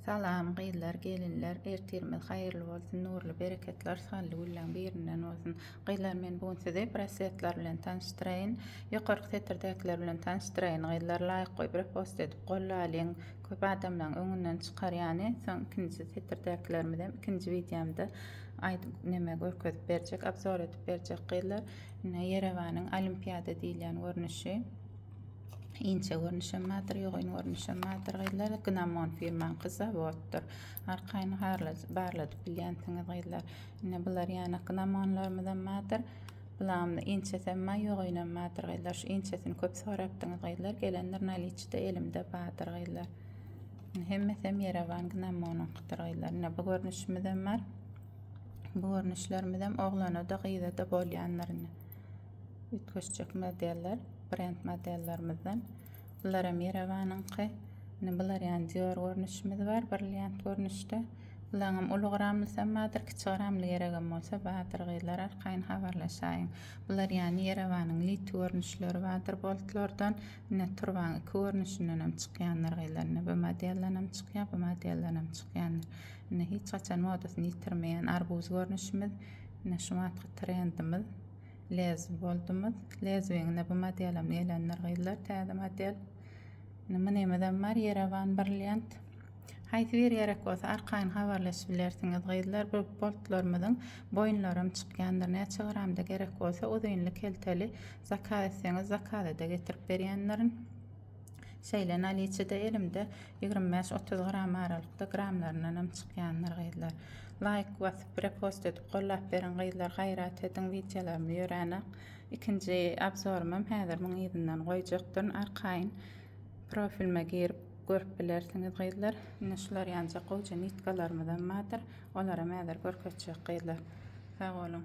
Salam gıylar gelinler ertirmez hayırlı bolsun nurlu bereketler sallı ullan birinden olsun. Gıylar men bugün size presetler bilen tanıştırayın. Yukarı setirdekler bilen tanıştırayın. Gıylar layık koyup repost edip qollalyň. Köp adamlaryň öňünden çykar ýani. Soň ikinji setirdeklerimde ikinji videomda neme görkezip berjek, abzor edip berjek gıylar. Yerewanyň olimpiada diýilen görnüşi. Inçe görnüşemmädir, ýogyň görnüşemmädir gıylar. Gnamon firmaň kızawatdyr. Arkaýny barladyp bilýänsiňiz gıylar. Bular ýani gnamonlarymyzdan mädir. Bulamda inçesemme ýogyňammädir gıylar. Şu inçesini köp sorapdyňyz gıylar. Gelenler naliçde elimde badyr gıylar. Hemmesem Yerewan gnamonunkydyr gıylar. Bu görnüşimizden bar. Bu görnüşlerimizden oglana da gyýda da bolýanlaryny. Ütköşjek modeller, brand modellerimizden. Bular hem Yerewanyňky. Bular ýani Dior görnüşimiz bar, brilliant görnüşde. Bularym ulugramlysam kiçigiramly geregem bolsa badyr gıylar arkaýyn habarlaşaýyn. Bular ýani Yerewanyň lit görnüşleri badyr boltlardan. Turban iki görnüşinden hem çykýanlar gıylar. Bu modelden hem çykýar, bu modelden hem çykýanlar. Hiç gaçan modasyny ýitirmeýän arbuz görnüşimiz. Şu matky trendimiz. Lez boldumuz. Lez weňine bu modelim elenler gıylar. Täze model. Nemeden bar Yerewan brilliant. Haýsy bir gerek bolsa arkaýyn habarlaşyp bilersiňiz gıylar. Bu boltlarymyzyň boýunlarym çykýandyr. Näçe gramda gerek bolsa uzunly kelteli zakaz etseňiz zakazda getirip berýänlerin. Şeýle naliçede elimde 25-30 gram aralykda gramlarynyň hem çykýanlar gıylar. Like basyp repost edip gollap beren gıylar gaýrat ediň videolarymy ýöräne. İkinji abzorumam häzir muň ýerinden goýjakdyr. Arkaýyn profilime girip görüp bilersiňiz gıylar. Şular ýanjak goýja nitkalarymyzdan madyr. Olaram häzir görkezjek gıylar. Sag bolun.